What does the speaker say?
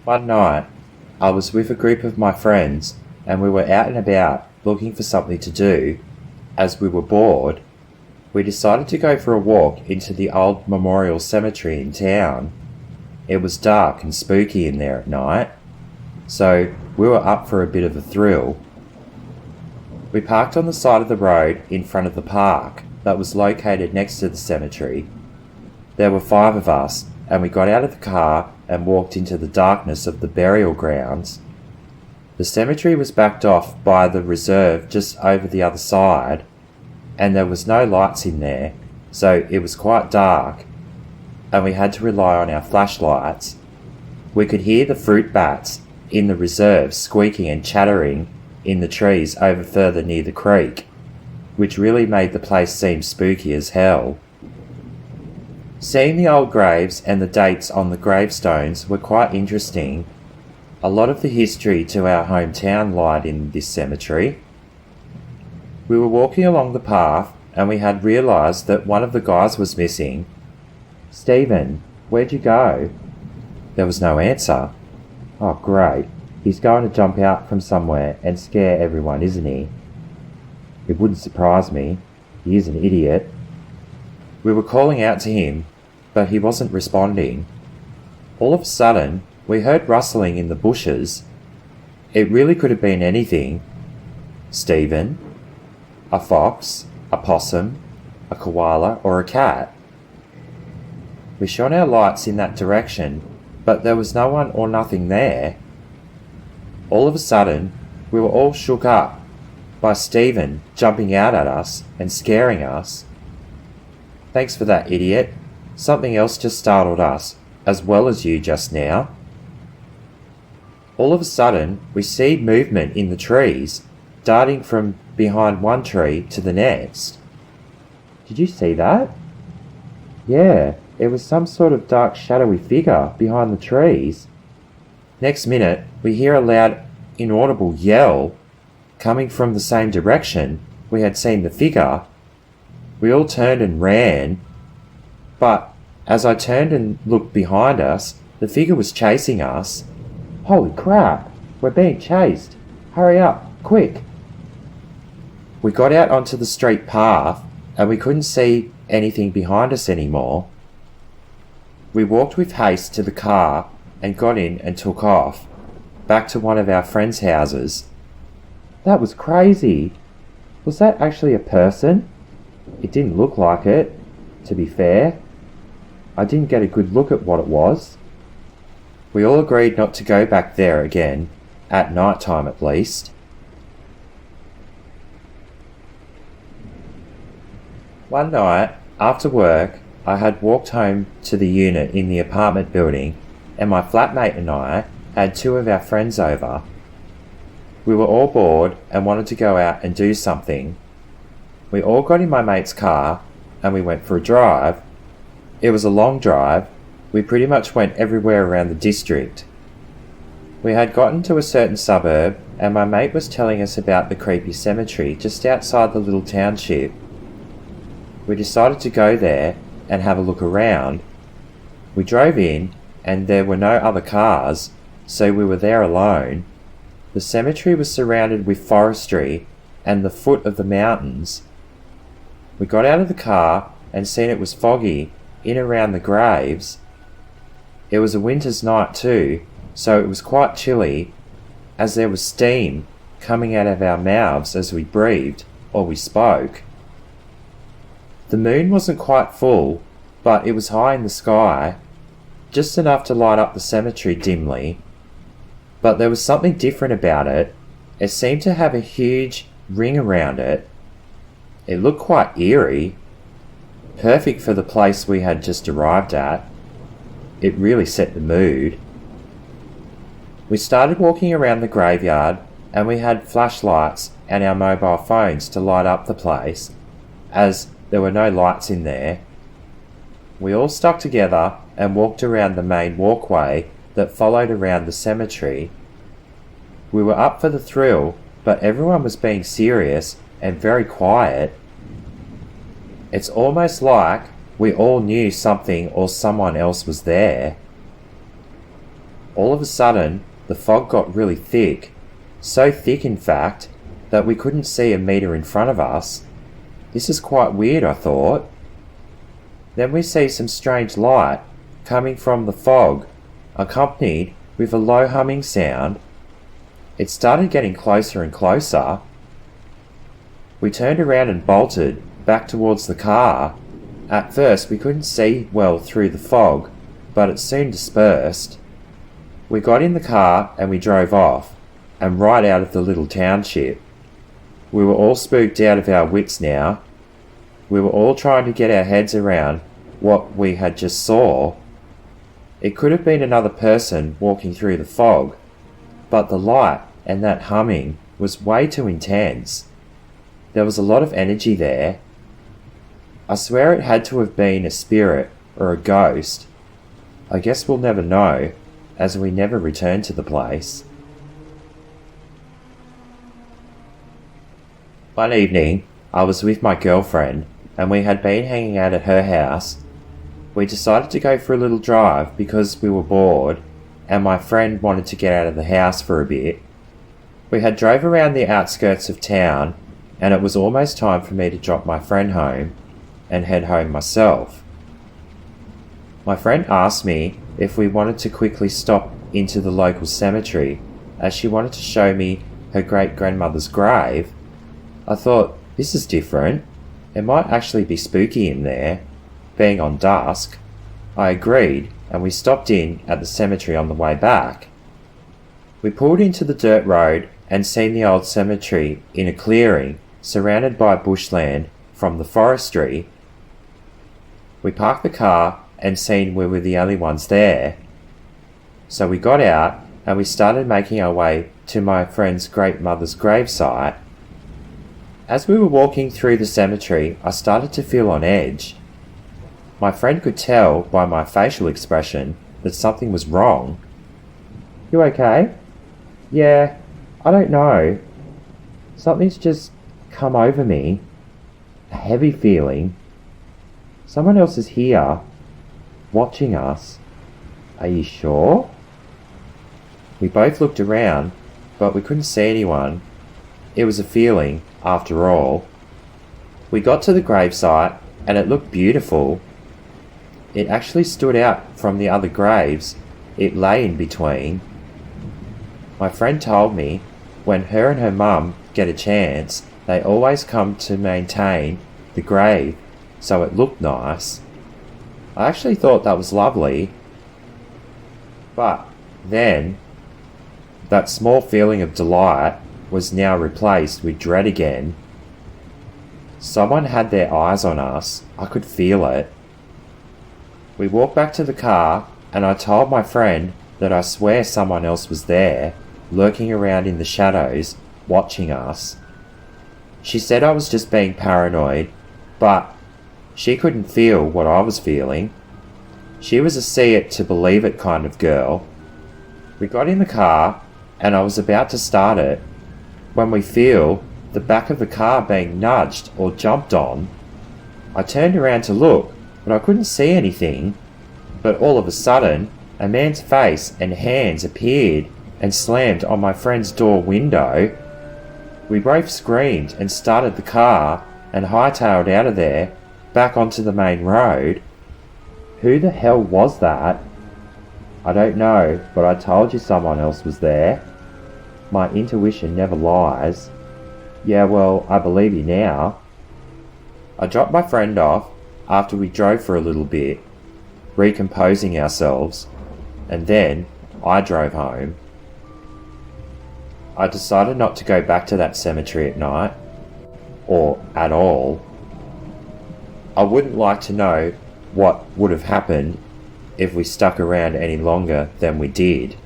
One night, I was with a group of my friends and we were out and about looking for something to do. As we were bored, we decided to go for a walk into the old memorial cemetery in town. It was dark and spooky in there at night, so we were up for a bit of a thrill. We parked on the side of the road in front of the park that was located next to the cemetery. There were 5 of us, and we got out of the car and walked into the darkness of the burial grounds. The cemetery was backed off by the reserve just over the other side, and there was no lights in there, so it was quite dark, and we had to rely on our flashlights. We could hear the fruit bats in the reserve squeaking and chattering in the trees over further near the creek, which really made the place seem spooky as hell. Seeing the old graves and the dates on the gravestones were quite interesting. A lot of the history to our hometown lied in this cemetery. We were walking along the path and we had realised that one of the guys was missing. "Stephen, where'd you go?" There was no answer. "Oh great, he's going to jump out from somewhere and scare everyone, isn't he?" It wouldn't surprise me. He is an idiot. We were calling out to him, but he wasn't responding. All of a sudden, we heard rustling in the bushes. It really could have been anything. Stephen? A fox? A possum? A koala? Or a cat? We shone our lights in that direction, but there was no one or nothing there. All of a sudden, we were all shook up by Stephen jumping out at us and scaring us. "Thanks for that, idiot. Something else just startled us, as well as you just now." All of a sudden, we see movement in the trees, darting from behind one tree to the next. "Did you see that?" "Yeah, it was some sort of dark shadowy figure behind the trees." Next minute, we hear a loud, inaudible yell coming from the same direction we had seen the figure. We all turned and ran, but as I turned and looked behind us, the figure was chasing us. "Holy crap, we're being chased. Hurry up, quick." We got out onto the street path and we couldn't see anything behind us anymore. We walked with haste to the car and got in and took off, back to one of our friends' houses. "That was crazy. Was that actually a person?" "It didn't look like it, to be fair. I didn't get a good look at what it was." We all agreed not to go back there again, at night time at least. One night, after work, I had walked home to the unit in the apartment building, and my flatmate and I had 2 of our friends over. We were all bored and wanted to go out and do something. We all got in my mate's car and we went for a drive. It was a long drive. We pretty much went everywhere around the district. We had gotten to a certain suburb and my mate was telling us about the creepy cemetery just outside the little township. We decided to go there and have a look around. We drove in and there were no other cars, so we were there alone. The cemetery was surrounded with forestry and the foot of the mountains. We got out of the car and seen it was foggy in around the graves. It was a winter's night too, so it was quite chilly, as there was steam coming out of our mouths as we breathed or we spoke. The moon wasn't quite full, but it was high in the sky, just enough to light up the cemetery dimly. But there was something different about it. It seemed to have a huge ring around it. It looked quite eerie, perfect for the place we had just arrived at. It really set the mood. We started walking around the graveyard and we had flashlights and our mobile phones to light up the place, as there were no lights in there. We all stuck together and walked around the main walkway that followed around the cemetery. We were up for the thrill, but everyone was being serious and very quiet. It's almost like we all knew something or someone else was there. All of a sudden, the fog got really thick. So thick, in fact, that we couldn't see a metre in front of us. This is quite weird, I thought. Then we see some strange light coming from the fog, accompanied with a low humming sound. It started getting closer and closer. We turned around and bolted back towards the car. At first we couldn't see well through the fog, but it soon dispersed. We got in the car and we drove off, and right out of the little township. We were all spooked out of our wits now. We were all trying to get our heads around what we had just saw. It could have been another person walking through the fog, but the light and that humming was way too intense. There was a lot of energy there. I swear it had to have been a spirit or a ghost. I guess we'll never know, as we never returned to the place. One evening, I was with my girlfriend, and we had been hanging out at her house. We decided to go for a little drive because we were bored, and my friend wanted to get out of the house for a bit. We had drove around the outskirts of town, and it was almost time for me to drop my friend home and head home myself. My friend asked me if we wanted to quickly stop into the local cemetery, as she wanted to show me her great-grandmother's grave. I thought, this is different. It might actually be spooky in there, being on dusk. I agreed, and we stopped in at the cemetery on the way back. We pulled into the dirt road and seen the old cemetery in a clearing, surrounded by bushland from the forestry. We parked the car and seen we were the only ones there. So we got out and we started making our way to my friend's great-mother's gravesite. As we were walking through the cemetery, I started to feel on edge. My friend could tell by my facial expression that something was wrong. "You okay?" "Yeah, I don't know. Something's just come over me. A heavy feeling. Someone else is here, watching us. Are you sure?" We both looked around, but we couldn't see anyone. It was a feeling, after all. We got to the gravesite, and it looked beautiful. It actually stood out from the other graves it lay in between. My friend told me when her and her mum get a chance, they always come to maintain the grave so it looked nice. I actually thought that was lovely. But then, that small feeling of delight was now replaced with dread again. Someone had their eyes on us. I could feel it. We walked back to the car, and I told my friend that I swear someone else was there, lurking around in the shadows, watching us. She said I was just being paranoid, but she couldn't feel what I was feeling. She was a see it to believe it kind of girl. We got in the car, and I was about to start it, when we feel the back of the car being nudged or jumped on. I turned around to look, but I couldn't see anything. But all of a sudden, a man's face and hands appeared and slammed on my friend's door window. We both screamed and started the car and hightailed out of there, back onto the main road. Who the hell was that? I don't know, but I told you someone else was there. My intuition never lies. Yeah, well, I believe you now. I dropped my friend off after we drove for a little bit, recomposing ourselves, and then I drove home. I decided not to go back to that cemetery at night, or at all. I wouldn't like to know what would have happened if we stuck around any longer than we did.